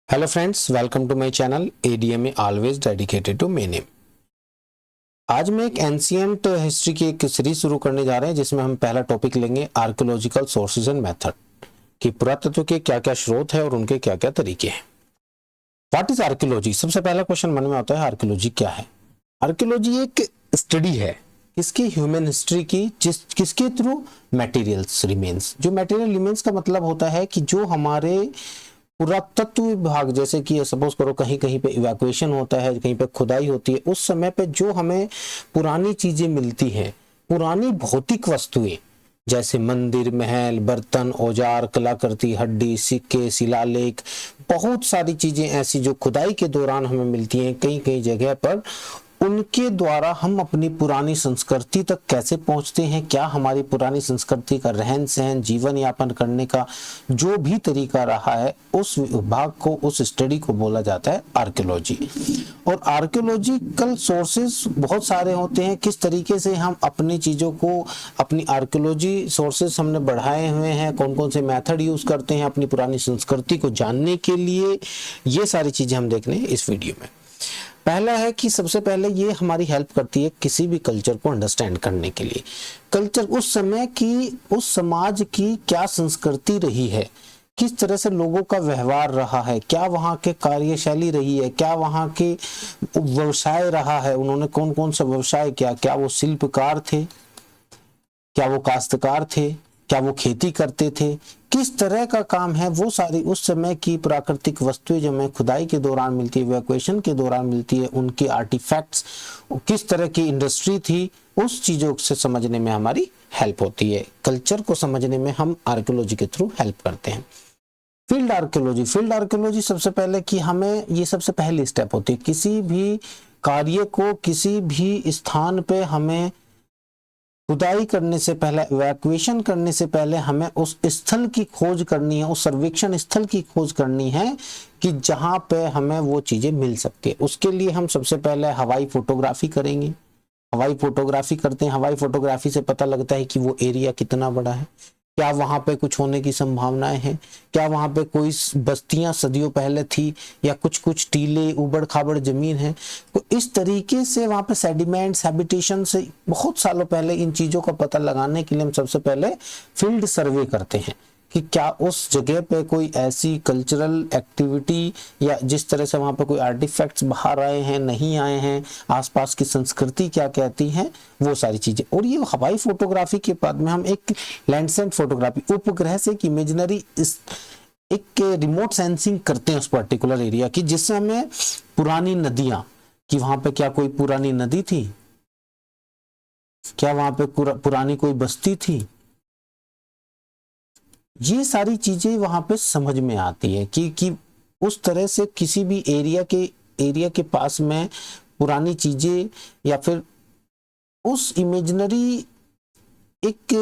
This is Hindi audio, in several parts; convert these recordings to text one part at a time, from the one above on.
Hello friends, welcome to my channel ADMA always dedicated to meaning. आज मैं एक एंशियंट हिस्ट्री की एक सीरीज शुरू करने जा रहे हैं जिसमें हम पहला टॉपिक लेंगे आर्कियोलॉजिकल सोर्सेज एंड मेथड कि पुरातत्व के क्या क्या स्रोत है और उनके क्या क्या तरीके हैं। What is archaeology? सबसे पहला क्वेश्चन मन में आता है, आर्कियोलॉजी क्या है? आर्कियोलॉजी एक स्टडी है किसकी? ह्यूमन हिस्ट्री की, किसके थ्रू? Materials remains. जो मटेरियल रिमेन्स का मतलब होता है कि जो हमारे पुरातत्व विभाग, जैसे कि सपोज करो कहीं कहीं पे इवैक्यूएशन होता है, कहीं पे खुदाई होती है, उस समय पे जो हमें पुरानी चीजें मिलती हैं, पुरानी भौतिक वस्तुएं जैसे मंदिर, महल, बर्तन, औजार, कलाकृति, हड्डी, सिक्के, शिलालेख, बहुत सारी चीजें ऐसी जो खुदाई के दौरान हमें मिलती हैं कई कई जगह पर, उनके द्वारा हम अपनी पुरानी संस्कृति तक कैसे पहुंचते हैं, क्या हमारी पुरानी संस्कृति का रहन सहन, जीवन यापन करने का जो भी तरीका रहा है, उस विभाग को, उस स्टडी को बोला जाता है आर्कियोलॉजी। और आर्कियोलॉजिकल सोर्सेस बहुत सारे होते हैं। किस तरीके से हम अपनी चीजों को, अपनी आर्कियोलॉजी सोर्सेस हमने बढ़ाए हुए हैं, कौन कौन से मेथड यूज करते हैं अपनी पुरानी संस्कृति को जानने के लिए, ये सारी चीजें हम देखने इस वीडियो में। पहला है कि सबसे पहले ये हमारी हेल्प करती है किसी भी कल्चर को अंडरस्टैंड करने के लिए। कल्चर उस समय की, उस समाज की क्या संस्कृति रही है, किस तरह से लोगों का व्यवहार रहा है, क्या वहाँ के कार्यशैली रही है, क्या वहाँ के व्यवसाय रहा है, उन्होंने कौन कौन सा व्यवसाय किया, क्या वो शिल्पकार थे, क्या वो काश्तकार थे, क्या वो खेती करते थे, किस तरह का काम है, वो सारी उस समय की प्राकृतिक वस्तुएं जो हमें खुदाई के दौरान मिलती है, इवैक्यूएशन के दौरान मिलती है, उनके आर्टिफैक्ट्स, किस तरह की इंडस्ट्री थी, उस चीजों से समझने में हमारी हेल्प होती है। कल्चर को समझने में हम आर्कियोलॉजी के थ्रू हेल्प करते हैं। फील्ड आर्कियोलॉजी, फील्ड आर्कियोलॉजी सबसे पहले कि हमें, ये सबसे पहली स्टेप होती है किसी भी कार्य को, किसी भी स्थान पे हमें खुदाई करने से पहले, इवैक्यूएशन करने से पहले हमें उस स्थल की खोज करनी है, उस सर्वेक्षण स्थल की खोज करनी है कि जहां पे हमें वो चीजें मिल सकती है। उसके लिए हम सबसे पहले हवाई फोटोग्राफी करेंगे। हवाई फोटोग्राफी करते हैं, हवाई फोटोग्राफी से पता लगता है कि वो एरिया कितना बड़ा है, क्या वहां पे कुछ होने की संभावनाएं हैं, क्या वहां पे कोई बस्तियां सदियों पहले थी, या कुछ कुछ टीले, उबड़ खाबड़ जमीन है। तो इस तरीके से वहां पे सेडिमेंट्स, हैबिटेशन से बहुत सालों पहले इन चीजों का पता लगाने के लिए हम सबसे पहले फील्ड सर्वे करते हैं कि क्या उस जगह पे कोई ऐसी कल्चरल एक्टिविटी या जिस तरह से वहां पे कोई आर्टिफैक्ट्स बाहर आए हैं, नहीं आए हैं, आसपास की संस्कृति क्या कहती है, वो सारी चीजें। और ये हवाई फोटोग्राफी के बाद में हम एक लैंडसेट फोटोग्राफी, उपग्रह से एक इमेजिनरी, एक रिमोट सेंसिंग करते हैं उस पर्टिकुलर एरिया की, जिससे हमें पुरानी नदियां, कि वहां पे क्या कोई पुरानी नदी थी, क्या वहां पे पुरानी कोई बस्ती थी, ये सारी चीजें वहां पे समझ में आती है कि उस तरह से किसी भी एरिया के पास में पुरानी चीजें, या फिर उस इमेजिनरी, एक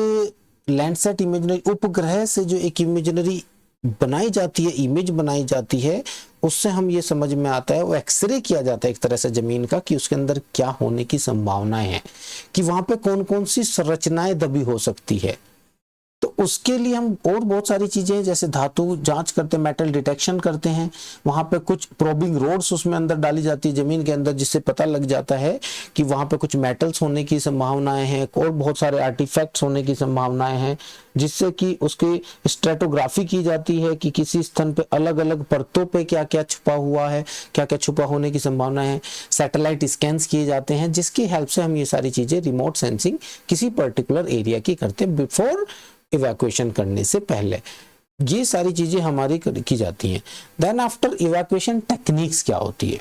लैंडसेट इमेजिनरी, उपग्रह से जो एक इमेजिनरी बनाई जाती है, इमेज बनाई जाती है, उससे हम ये समझ में आता है, वो एक्सरे किया जाता है एक तरह से जमीन का, कि उसके अंदर क्या होने की संभावनाएं हैं, कि वहां पे कौन कौन सी संरचनाएं दबी हो सकती है। तो उसके लिए हम और बहुत सारी चीजें, जैसे धातु जांच करते हैं, मेटल डिटेक्शन करते हैं, वहां पे कुछ प्रोबिंग रोड्स उसमें अंदर डाली जाती है जमीन के अंदर, जिससे पता लग जाता है कि वहां पे कुछ मेटल्स होने की संभावनाएं हैं, और बहुत सारे आर्टिफैक्ट्स होने की संभावनाएं हैं, जिससे कि उसकी स्ट्रेटोग्राफी की जाती है कि किसी स्थान पे अलग अलग परतों पे क्या क्या छुपा हुआ है, क्या क्या छुपा होने की संभावनाएं हैं। सैटेलाइट स्कैन्स किए जाते हैं, जिसकी हेल्प से हम ये सारी चीजें, रिमोट सेंसिंग किसी पर्टिकुलर एरिया की करते हैं बिफोर इवैक्यूएशन करने से पहले। ये सारी चीजें हमारी की जाती हैं। देन आफ्टर इवैक्यूएशन टेक्निक्स क्या होती है?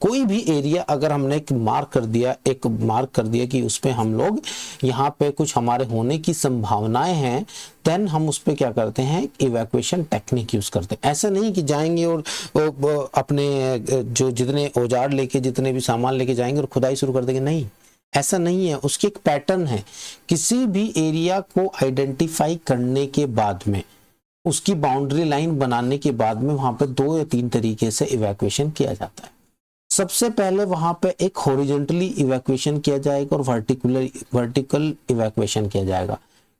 कोई भी एरिया अगर हमने एक मार्क कर दिया कि उसपे हम लोग, यहाँ पे कुछ हमारे होने की संभावनाएं हैं, देन हम उस पे क्या करते हैं, इवैक्यूएशन टेक्निक यूज करते हैं। ऐसा नहीं कि जाएंगे और अपने जो जितने औजार लेके, जितने भी सामान लेके जाएंगे और खुदाई शुरू कर देंगे, नहीं, ऐसा नहीं है। उसकी एक पैटर्न है। किसी भी एरिया को आइडेंटिफाई करने के बाद में, उसकी बाउंड्री लाइन बनाने के बाद में, वहां पे 2 या 3 तरीके से इवैक्यूएशन किया जाता है। सबसे पहले वहां पे एक हॉरिजॉन्टली इवैक्यूएशन किया जाएगा और वर्टिकल इवैक्यूएशन किया जाएगा,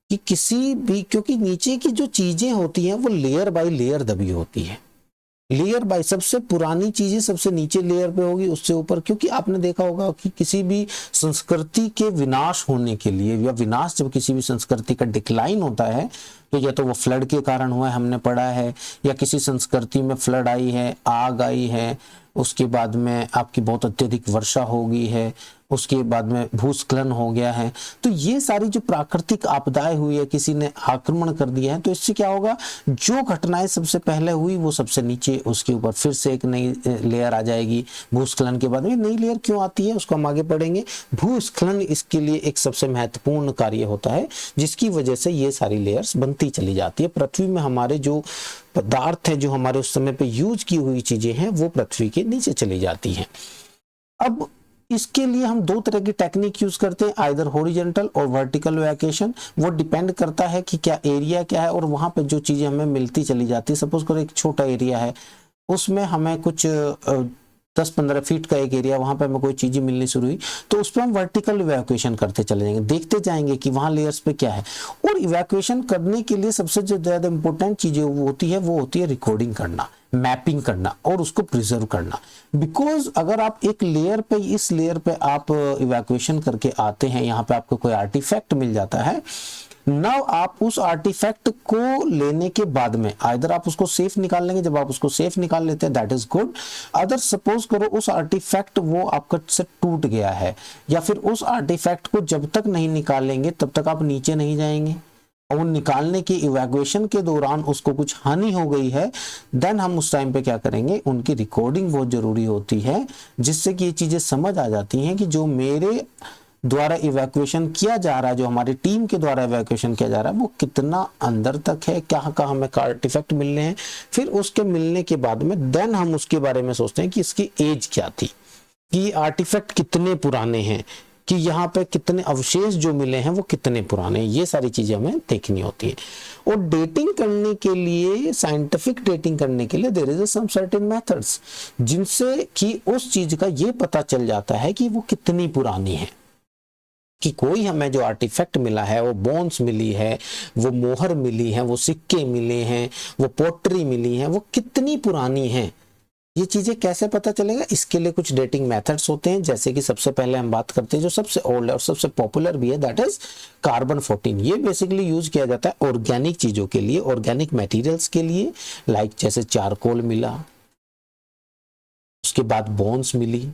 कि किसी भी, क्योंकि नीचे की जो चीजें होती हैं वो लेयर बाय लेयर दबी होती है, लेयर बाय सबसे पुरानी चीजें सबसे नीचे लेयर पे होगी, उससे ऊपर, क्योंकि आपने देखा होगा कि किसी भी संस्कृति के विनाश होने के लिए, या विनाश जब किसी भी संस्कृति का डिक्लाइन होता है, तो या तो वो फ्लड के कारण हुआ है, हमने पढ़ा है, या किसी संस्कृति में फ्लड आई है, आग आई है, उसके बाद में आपकी बहुत अत्यधिक वर्षा हो गई है, उसके बाद में भूस्खलन हो गया है, तो ये सारी जो प्राकृतिक आपदाएं हुई है, किसी ने आक्रमण कर दिया है, तो इससे क्या होगा, जो घटनाएं सबसे पहले हुई वो सबसे नीचे, उसके ऊपर फिर से एक नई लेयर आ जाएगी। भूस्खलन के बाद में नई लेयर क्यों आती है उसको हम आगे पढ़ेंगे। भूस्खलन इसके लिए एक सबसे महत्वपूर्ण कार्य होता है, जिसकी वजह से ये सारी लेयर्स बनती चली जाती है। पृथ्वी में हमारे जो पदार्थ है, जो हमारे उस समय पे यूज की हुई चीजें हैं, वो पृथ्वी के नीचे चली जाती हैं। अब इसके लिए हम दो तरह की टेक्निक यूज करते हैं, आइदर हॉरिजॉन्टल और वर्टिकल इवैक्यूएशन। वो डिपेंड करता है कि क्या एरिया क्या है और वहां पे जो चीजें हमें मिलती चली जाती है। सपोज करो एक छोटा एरिया है, उसमें हमें कुछ 10-15 फीट का एक एरिया, वहां पे हमें कोई चीजें मिलनी शुरू हुई, तो उस पर हम वर्टिकल इवैक्यूएशन करते चले जाएंगे, देखते जाएंगे कि वहां लेयर्स पे क्या है। और इवैक्यूएशन करने के लिए सबसे जो ज्यादा इंपॉर्टेंट चीजें होती है, वो होती है रिकॉर्डिंग करना, मैपिंग करना और उसको प्रिजर्व करना। बिकॉज अगर आप एक लेयर पे, इस लेयर पे आप इवैक्यूएशन करके आते हैं, यहाँ पे आपको कोई आर्टिफैक्ट मिल जाता है, नाउ आप उस आर्टिफैक्ट को लेने के बाद में आइदर आप उसको सेफ निकाल लेंगे, जब आप उसको सेफ निकाल लेते हैं that is good. Other suppose करो उस आर्टिफैक्ट वो आपका से टूट गया है, या फिर उस आर्टिफैक्ट को जब तक नहीं निकालेंगे तब तक आप नीचे नहीं जाएंगे, और निकालने की इवैक्यूएशन के दौरान उसको कुछ हानि हो गई है, देन हम उस टाइम पे क्या करेंगे, उनकी रिकॉर्डिंग बहुत जरूरी होती है, जिससे कि ये चीजें समझ आ जाती हैं कि जो मेरे द्वारा इवैक्यूएशन किया जा रहा है, जो हमारी टीम के द्वारा इवैक्यूएशन किया जा रहा है, वो कितना अंदर तक है, क्या कहाँ हमें आर्टिफैक्ट मिलने हैं। फिर उसके मिलने के बाद में देन हम उसके बारे में सोचते हैं कि इसकी एज क्या थी, कि आर्टिफैक्ट कितने पुराने हैं, कि यहाँ पे कितने अवशेष जो मिले हैं वो कितने पुराने हैं। ये सारी चीजें हमें देखनी होती है। और डेटिंग करने के लिए, साइंटिफिक डेटिंग करने के लिए there is some certain methods, जिनसे कि उस चीज का ये पता चल जाता है कि वो कितनी पुरानी है, कि कोई हमें जो आर्टिफैक्ट मिला है, वो बोन्स मिली है, वो मोहर मिली है, वो सिक्के मिले हैं, वो पोट्री मिली है, वो कितनी पुरानी है। ये चीजें कैसे पता चलेगा, इसके लिए कुछ डेटिंग मेथड्स होते हैं। जैसे कि सबसे पहले हम बात करते हैं जो सबसे ओल्ड और सबसे पॉपुलर भी है, दैट इज कार्बन 14। ये बेसिकली यूज किया जाता है ऑर्गेनिक चीजों के लिए, ऑर्गेनिक मटेरियल्स के लिए, लाइक जैसे चारकोल मिला, उसके बाद बोन्स मिली,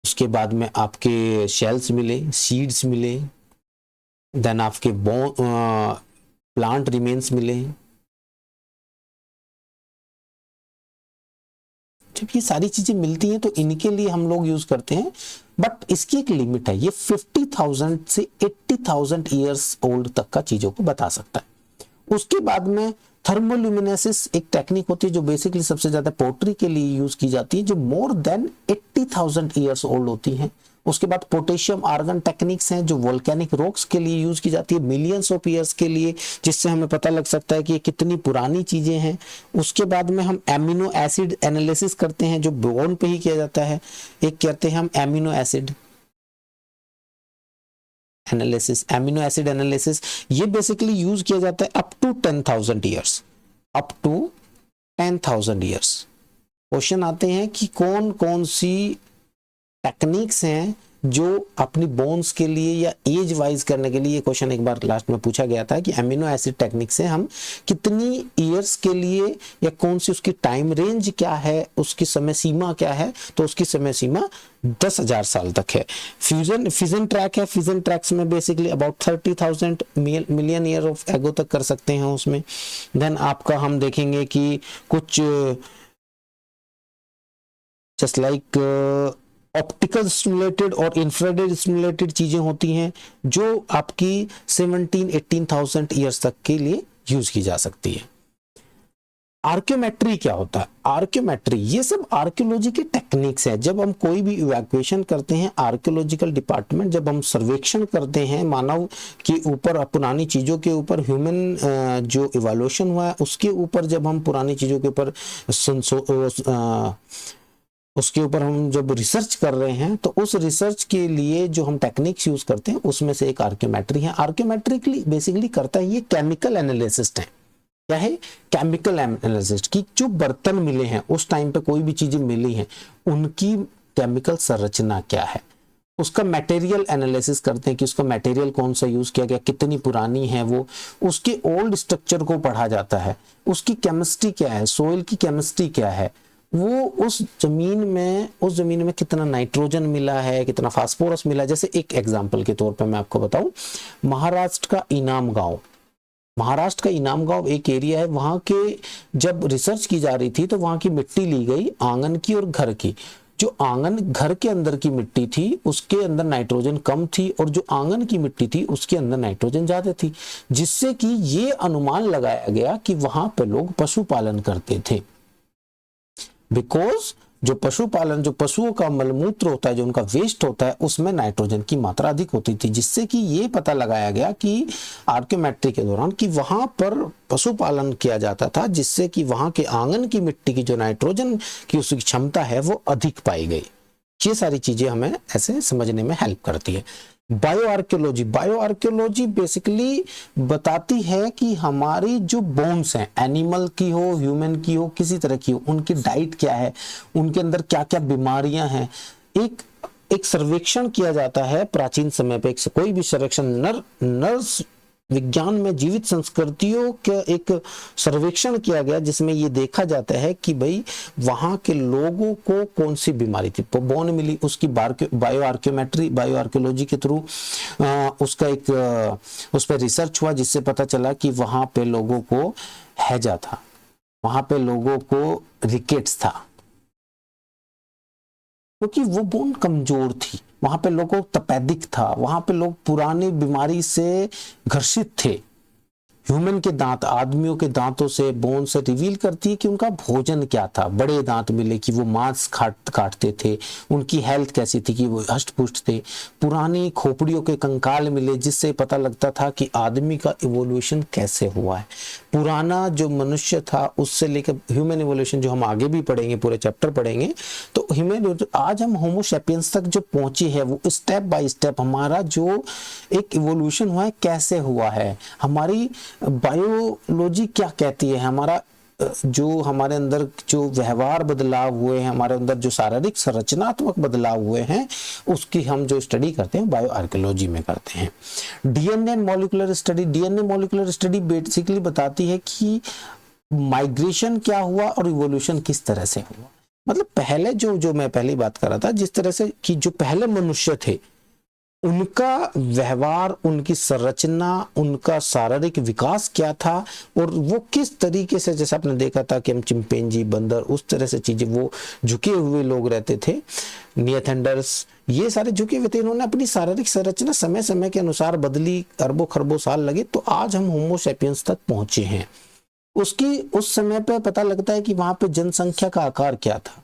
उसके बाद में आपके शेल्स मिले, सीड्स मिले, देन आपके प्लांट रिमेन्स मिले। जब ये सारी चीजें मिलती हैं तो इनके लिए हम लोग यूज करते हैं, बट इसकी एक लिमिट है। ये 50,000 से 80,000 ईयर्स ओल्ड तक का चीजों को बता सकता है। उसके बाद में थर्मोल्यूमिनेसिस एक टेक्निक होती है जो बेसिकली सबसे ज्यादा पोट्री के लिए यूज की जाती है, जो मोर देन 80,000 ईयर्स ओल्ड होती हैं। उसके बाद पोटेशियम आर्गन टेक्निक्स हैं जो वोल्केनिक रॉक्स के लिए यूज की जाती है मिलियंस ऑफ ईयर्स के लिए, जिससे हमें पता लग सकता है कि ये कितनी पुरानी चीजें हैं। उसके बाद में हम एमिनो एसिड एनालिसिस करते हैं, जो बोन पे ही किया जाता है। एक कहते हैं हम amino acid analysis, amino acid analysis, ये बेसिकली यूज किया जाता है up to 10,000 years, up to 10,000 years. Question आते हैं कि कौन कौन सी टेक्निक्स हैं जो अपनी बोन्स के लिए या एज वाइज करने के लिए, क्वेश्चन एक बार लास्ट में पूछा गया था कि एमिनो एसिड टेक्निक से हम कितनी ईयर्स के लिए, या कौन सी उसकी टाइम रेंज क्या है, उसकी समय सीमा क्या है, तो उसकी समय सीमा 10,000 साल तक है। फ्यूजन ट्रैक है, फ्यूजन ट्रैक्स में basically about 30,000 million year of एगो तक कर सकते हैं उसमें। देन आपका हम देखेंगे कि कुछ जस्ट लाइक ऑप्टिकल स्टिमुलेटेड और इंफ्रारेड स्टिमुलेटेड चीजें होती हैं जो आपकी 17-18,000 ईयर्स तक के लिए यूज की जा सकती है। आर्कियोमेट्री क्या होता है? आर्कियोमेट्री ये सब आर्कियोलॉजी के टेक्निक्स है। जब हम कोई भी इवैक्यूएशन करते हैं, आर्कियोलॉजिकल डिपार्टमेंट जब हम सर्वेक्षण करते हैं मानव के ऊपर, पुरानी चीजों के ऊपर, ह्यूमन जो इवोल्यूशन हुआ है उसके ऊपर, जब हम पुरानी चीजों के ऊपर उसके ऊपर हम जब रिसर्च कर रहे हैं, तो उस रिसर्च के लिए जो हम टेक्निक्स यूज करते हैं उसमें से एक आर्कियोमेट्री है। आर्कियोमेट्री बेसिकली करता है ये केमिकल एनालिसिस है। क्या है, केमिकल एनालिसिस, कि जो बर्तन मिले हैं उस टाइम पे, कोई भी चीजें मिली हैं, उनकी केमिकल संरचना क्या है, उसका मटेरियल एनालिसिस करते हैं कि उसका मटेरियल कौन सा यूज किया गया, कितनी पुरानी है वो, उसके ओल्ड स्ट्रक्चर को पढ़ा जाता है, उसकी केमिस्ट्री क्या है, सोइल की केमिस्ट्री क्या है, वो उस जमीन में कितना नाइट्रोजन मिला है, कितना फास्फोरस मिला है। जैसे एक एग्जांपल के तौर पे मैं आपको बताऊं, महाराष्ट्र का इनाम गांव एक एरिया है, वहां के जब रिसर्च की जा रही थी तो वहां की मिट्टी ली गई आंगन की और घर की। जो आंगन घर के अंदर की मिट्टी थी उसके अंदर नाइट्रोजन कम थी, और जो आंगन की मिट्टी थी उसके अंदर नाइट्रोजन ज्यादा थी, जिससे कि ये अनुमान लगाया गया कि वहां पे लोग पशुपालन करते थे। बिकॉज जो पशुओं का मलमूत्र होता है, जो उनका वेस्ट होता है, उसमें नाइट्रोजन की मात्रा अधिक होती थी, जिससे कि ये पता लगाया गया कि आर्कियोमेट्री के दौरान कि वहां पर पशुपालन किया जाता था, जिससे कि वहां के आंगन की मिट्टी की जो नाइट्रोजन की उसकी क्षमता है वो अधिक पाई गई। ये सारी चीजें हमें ऐसे समझने में हेल्प करती है। बायो आर्कियोलॉजी बेसिकली बताती है कि हमारी जो बोन्स हैं, एनिमल की हो, ह्यूमन की हो, किसी तरह की हो, उनकी डाइट क्या है, उनके अंदर क्या क्या बीमारियां हैं। एक सर्वेक्षण किया जाता है प्राचीन समय पे, कोई भी सर्वेक्षण नर्स विज्ञान में जीवित संस्कृतियों का एक सर्वेक्षण किया गया, जिसमें ये देखा जाता है कि भाई वहां के लोगों को कौन सी बीमारी थी, बोन मिली, उसकी बायो आर्कियोलॉजी के थ्रू उसका एक उस पर रिसर्च हुआ, जिससे पता चला कि वहां पे लोगों को हैजा था, वहां पे लोगों को रिकेट्स था, क्योंकि वो बोन कमजोर थी, वहां पे लोगों को तपेदिक था, वहां पे लोग पुरानी बीमारी से ग्रसित थे। ह्यूमन के दांत, आदमियों के दांतों से, बोन से रिवील करती है कि उनका भोजन क्या था। बड़े दांत मिले कि वो मांस काटते थे, उनकी हेल्थ कैसी थी कि वो हष्ट-पुष्ट थे। पुरानी खोपड़ियों के कंकाल मिले, जिससे पता लगता था कि आदमी का इवोल्यूशन कैसे हुआ है। पुराना जो मनुष्य था उससे लेकर ह्यूमन इवोल्यूशन, जो हम आगे भी पढ़ेंगे, पूरे चैप्टर पढ़ेंगे, तो ह्यूमन आज हम होमो सैपियंस तक जो पहुंचे हैं, वो स्टेप बाय स्टेप हमारा जो एक इवोल्यूशन हुआ है कैसे हुआ है, हमारी बायोलॉजी क्या कहती है, हमारा जो हमारे अंदर जो व्यवहार बदलाव हुए हैं, हमारे अंदर जो शारीरिक संरचनात्मक बदलाव हुए हैं, उसकी हम जो स्टडी करते हैं बायो आर्कियोलॉजी में करते हैं। डीएनए मॉलिक्यूलर स्टडी बेसिकली बताती है कि माइग्रेशन क्या हुआ और इवोल्यूशन किस तरह से हुआ। मतलब पहले जो मैं पहली बात कर रहा था, जिस तरह से कि जो पहले मनुष्य थे, उनका व्यवहार, उनकी संरचना, उनका शारीरिक विकास क्या था, और वो किस तरीके से, जैसे आपने देखा था कि हम चिंपैंजी, बंदर, उस तरह से चीजें, वो झुके हुए लोग रहते थे, निएंडरथैलर्स, ये सारे झुके हुए थे। इन्होंने अपनी शारीरिक संरचना समय समय के अनुसार बदली, अरबों खरबों साल लगे, तो आज हम होमो सैपियंस तक पहुंचे हैं। उसकी उस समय पे पता लगता है कि वहां पे जनसंख्या का आकार क्या था।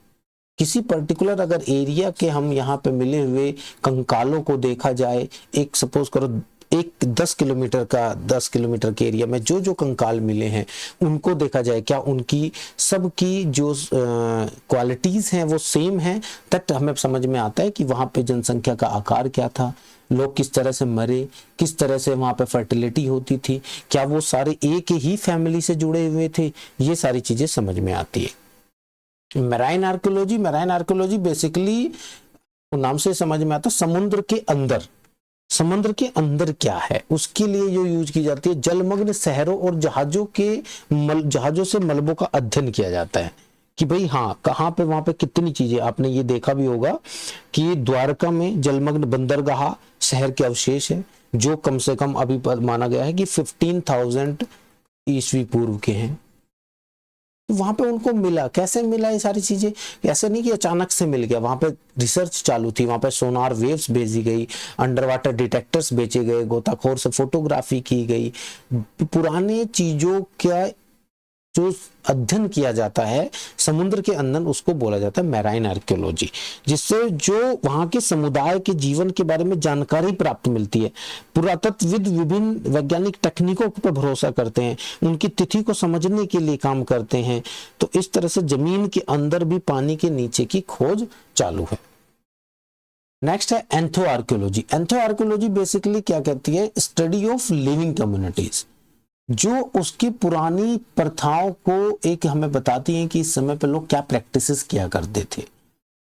किसी पर्टिकुलर अगर एरिया के हम यहाँ पे मिले हुए कंकालों को देखा जाए, एक सपोज करो एक 10 किलोमीटर के एरिया में जो कंकाल मिले हैं उनको देखा जाए, क्या उनकी सबकी जो क्वालिटीज हैं वो सेम हैं, तब हमें समझ में आता है कि वहां पे जनसंख्या का आकार क्या था, लोग किस तरह से मरे, किस तरह से वहां पे फर्टिलिटी होती थी, क्या वो सारे एक ही फैमिली से जुड़े हुए थे, ये सारी चीजें समझ में आती है। मैराइन आर्कियोलॉजी बेसिकली नाम से समझ में आता, समुद्र के अंदर क्या है, उसके लिए जो यूज की जाती है, जलमग्न शहरों और जहाजों से मलबों का अध्ययन किया जाता है कि भाई हाँ, कहाँ पे वहां पे कितनी चीजें। आपने ये देखा भी होगा कि द्वारका में जलमग्न बंदरगाह शहर के अवशेष है, जो कम से कम अभी माना गया है कि 15,000 ईस्वी पूर्व के हैं। वहां पे उनको मिला, कैसे मिला ये सारी चीजें, ऐसे नहीं कि अचानक से मिल गया, वहां पे रिसर्च चालू थी, वहां पे सोनार वेव्स भेजी गई, अंडर वाटर डिटेक्टर्स बेचे गए, गोताखोर से फोटोग्राफी की गई, पुराने चीजों का जो अध्ययन किया जाता है समुद्र के अंदर, उसको बोला जाता है मैराइन आर्कियोलॉजी, जिससे जो वहां के समुदाय के जीवन के बारे में जानकारी प्राप्त मिलती है। पुरातत्वविद विभिन्न वैज्ञानिक तकनीकों पर भरोसा करते हैं, उनकी तिथि को समझने के लिए काम करते हैं, तो इस तरह से जमीन के अंदर भी पानी के नीचे की खोज चालू है। नेक्स्ट है एंथो आर्कियोलॉजी बेसिकली क्या कहती है, स्टडी ऑफ लिविंग कम्युनिटीज। जो उसकी पुरानी प्रथाओं को एक हमें बताती हैं कि इस समय पे लोग क्या प्रैक्टिसेस किया करते थे।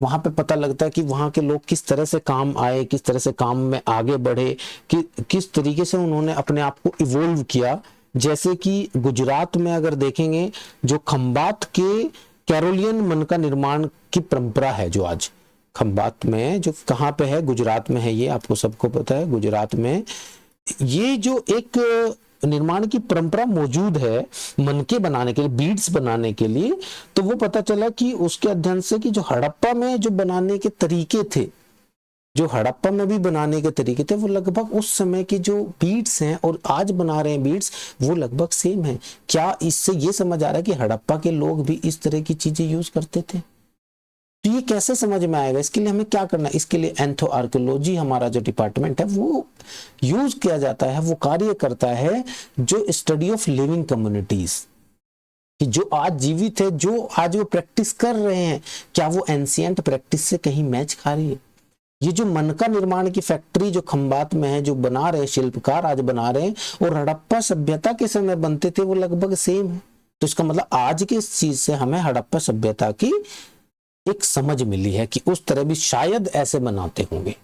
वहां पे पता लगता है कि वहां के लोग किस तरह से काम आए, किस तरह से काम में आगे बढ़े, कि किस तरीके से उन्होंने अपने आप को इवोल्व किया। जैसे कि गुजरात में अगर देखेंगे, जो खंबात के कैरोलियन मन का निर्माण की परंपरा है, जो आज खंबात में, जो कहाँ पे है, गुजरात में है, ये आपको सबको पता है, गुजरात में ये जो एक निर्माण की परंपरा मौजूद है मनके बनाने के लिए, बीड्स बनाने के लिए, तो वो पता चला कि उसके अध्ययन से कि जो हड़प्पा में जो बनाने के तरीके थे, जो हड़प्पा में भी बनाने के तरीके थे, वो लगभग उस समय के जो बीड्स हैं और आज बना रहे हैं बीड्स, वो लगभग सेम है। क्या इससे ये समझ आ रहा है कि हड़प्पा के लोग भी इस तरह की चीजें यूज करते थे? तो ये कैसे समझ में आएगा? इसके लिए हमें क्या करना है? इसके लिए एंथो आर्कियोलॉजी हमारा जो डिपार्टमेंट है वो यूज किया जाता है, वो कार्य करता है, जो स्टडी ऑफ लिविंग कम्युनिटीज, कि जो आज जीवित है, जो आज वो प्रैक्टिस कर रहे हैं, क्या वो एंशिएंट प्रैक्टिस से कहीं मैच खा रही है? ये जो मनका निर्माण की फैक्ट्री जो खंबात में है, जो बना रहे शिल्पकार आज बना रहे हैं, और हड़प्पा सभ्यता के समय बनते थे, वो लगभग सेम है। तो इसका मतलब आज के इस चीज से हमें हड़प्पा सभ्यता की एक समझ मिली है कि उस तरह भी शायद ऐसे बनाते होंगे,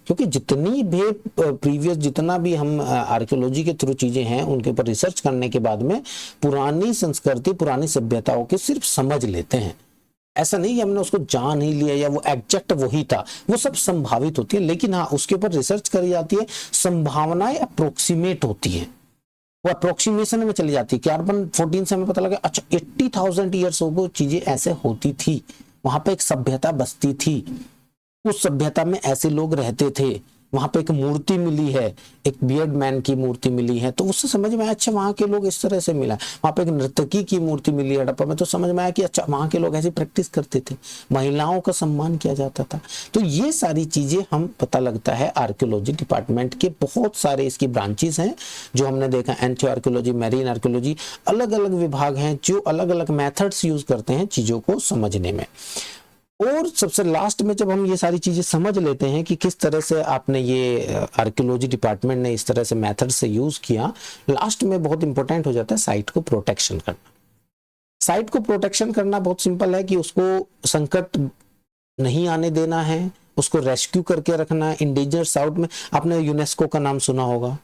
क्योंकि जितनी भी प्रीवियस जितना भी हम आर्कियोलॉजी के थ्रू चीजें हैं उनके ऊपर रिसर्च करने के बाद में पुरानी संस्कृति, पुरानी सभ्यताओं की सिर्फ समझ लेते हैं। ऐसा नहीं कि हमने उसको जान ही लिया या वो एग्जैक्ट वही था, वो सब संभावित होती है, लेकिन हाँ उसके ऊपर रिसर्च करी जाती है, संभावनाएं अप्रोक्सीमेट होती है, वो अप्रोक्सीमेशन में चली जाती है। कार्बन 14 से हमें पता लगा अच्छा 80,000 ईयर्स हो चीजें ऐसे होती थी, वहां पे एक सभ्यता बसती थी, उस सभ्यता में ऐसे लोग रहते थे, वहां पे एक मूर्ति मिली है, एक बियर्ड मैन की मूर्ति मिली है, तो उससे समझ में आया अच्छा वहां के लोग इस तरह से मिला। वहां पे एक नर्तकी की मूर्ति मिली है हड़प्पा में, तो समझ में आया कि अच्छा वहां के लोग ऐसी प्रैक्टिस करते थे, महिलाओं का सम्मान किया जाता था। तो ये सारी चीजें हम पता लगता है आर्कियोलॉजी डिपार्टमेंट के बहुत सारे इसकी ब्रांचेस हैं, जो हमने देखा एंथो आर्कियोलॉजी, मैरीन आर्कियोलॉजी, अलग अलग विभाग हैं जो अलग अलग मेथड्स यूज करते हैं चीजों को समझने में। और सबसे लास्ट में जब हम ये सारी चीजें समझ लेते हैं कि किस तरह से आपने ये आर्कियोलॉजी डिपार्टमेंट ने इस तरह से मेथड से यूज किया, लास्ट में बहुत इंपॉर्टेंट हो जाता है साइट को प्रोटेक्शन करना। साइट को प्रोटेक्शन करना बहुत सिंपल है कि उसको संकट नहीं आने देना है, उसको रेस्क्यू करके रखना है। इंडेंजर साइट में आपने यूनेस्को का नाम सुना होगा।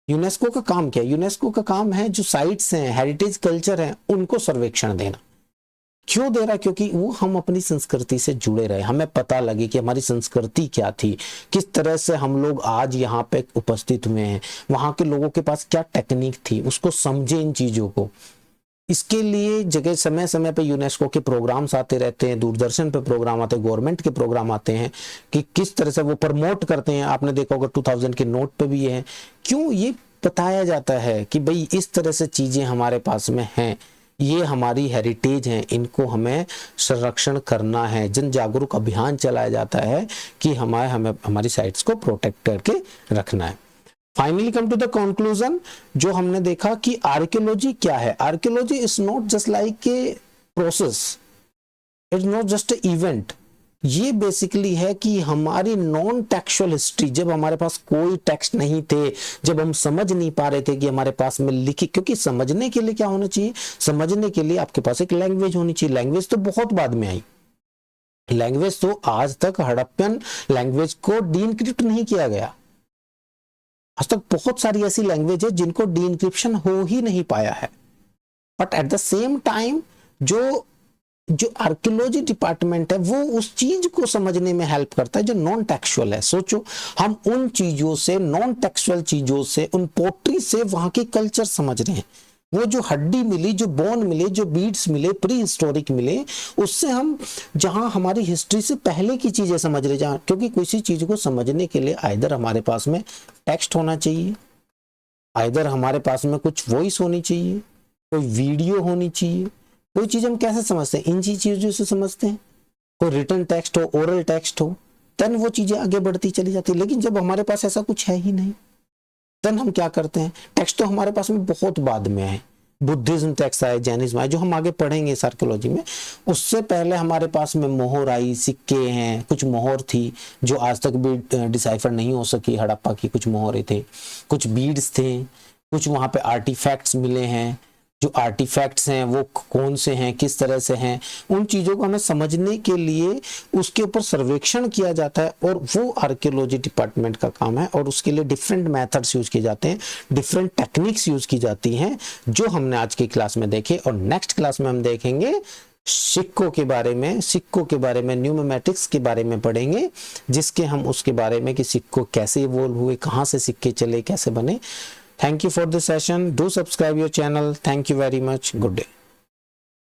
यूनेस्को का काम क्या है? यूनेस्को का काम है जो साइट्स हैं, हेरिटेज कल्चर हैं, उनको सर्वेक्षण देना। क्यों दे रहा? क्योंकि वो हम अपनी संस्कृति से जुड़े रहे, हमें पता लगे कि हमारी संस्कृति क्या थी, किस तरह से हम लोग आज यहाँ पे उपस्थित हुए हैं, वहां के लोगों के पास क्या टेक्निक थी, उसको समझे इन चीजों को। इसके लिए जगह समय समय पे यूनेस्को के प्रोग्राम्स आते रहते हैं, दूरदर्शन पे प्रोग्राम आते हैं, गवर्नमेंट के प्रोग्राम आते हैं कि किस तरह से वो प्रमोट करते हैं। आपने देखा होगा 2000 के नोट पे भी ये है। क्यों ये बताया जाता है कि भाई इस तरह से चीजें हमारे पास में हैं, ये हमारी हेरिटेज है, इनको हमें संरक्षण करना है। जन जागरूक अभियान चलाया जाता है कि हमें हमारी साइट्स को प्रोटेक्ट करके रखना है। Finally come to the conclusion, जो हमने देखा कि आर्कियोलॉजी क्या है। Archaeology is not just like a process, it's not just a event. ये बेसिकली है कि हमारी नॉन टेक्सुअल हिस्ट्री, जब हमारे पास कोई टेक्स्ट नहीं थे, जब हम समझ नहीं पा रहे थे कि हमारे पास में लिखी, क्योंकि समझने के लिए क्या होना चाहिए? समझने के लिए आपके पास एक लैंग्वेज होनी चाहिए। लैंग्वेज तो बहुत बाद में आई, लैंग्वेज तो आज तक हड़प्पन लैंग्वेज को डीइनक्रिप्ट नहीं किया गया। आज तक बहुत सारी ऐसी लैंग्वेज है जिनको डीइनक्रिप्शन हो ही नहीं पाया है। But at the same time जो आर्कियोलॉजी डिपार्टमेंट है वो उस चीज को समझने में हेल्प करता है जो नॉन टेक्सुअल है। सोचो, हम उन चीजों से, नॉन टेक्सुअल चीजों से, उन पोट्री से वहां के कल्चर समझ रहे हैं। वो जो हड्डी मिली, जो बोन मिले, जो बीड्स मिले, प्री हिस्टोरिक मिले, उससे हम जहां हमारी हिस्ट्री से पहले की चीजें समझ रहे जहां, क्योंकि किसी चीज को समझने के लिए आइदर हमारे पास में टेक्स्ट होना चाहिए, आइदर हमारे पास में कुछ वॉइस होनी चाहिए, कोई वीडियो होनी चाहिए। कोई चीज हम कैसे समझते हैं? इन चीजों से समझते हैं। कोई रिटन टेक्स्ट हो, ओरल टेक्स्ट हो, तन वो चीजें आगे बढ़ती चली जाती है। लेकिन जब हमारे पास ऐसा कुछ है ही नहीं, तन हम क्या करते हैं? टेक्स्ट तो हमारे पास में बहुत बाद में है। बुद्धिज्म टेक्स्ट आए, जैनिज्म आए, जो हम आगे पढ़ेंगे इस आर्कियोलॉजी में। उससे पहले हमारे पास में मोहर आई, सिक्के हैं, कुछ मोहर थी जो आज तक भी डिसाइफर नहीं हो सकी। हड़प्पा की कुछ मोहरें थे, कुछ बीड्स थे, कुछ वहाँ पे आर्टिफैक्ट्स मिले हैं, जो आर्टिफैक्ट्स हैं वो कौन से हैं, किस तरह से हैं, उन चीज़ों को हमें समझने के लिए उसके ऊपर सर्वेक्षण किया जाता है और वो आर्कियोलॉजी डिपार्टमेंट का काम है। और उसके लिए डिफरेंट मेथड्स यूज किए जाते हैं, डिफरेंट टेक्निक्स यूज की जाती हैं, जो हमने आज की क्लास में देखे। और नेक्स्ट क्लास में हम देखेंगे सिक्कों के बारे में, न्यूमेटिक्स के बारे में पढ़ेंगे, जिसके हम उसके बारे में कि सिक्कों कैसे इवॉल्व हुए, कहाँ से सिक्के चले, कैसे बने। Thank you for this session. Do subscribe your channel. Thank you very much. Good day.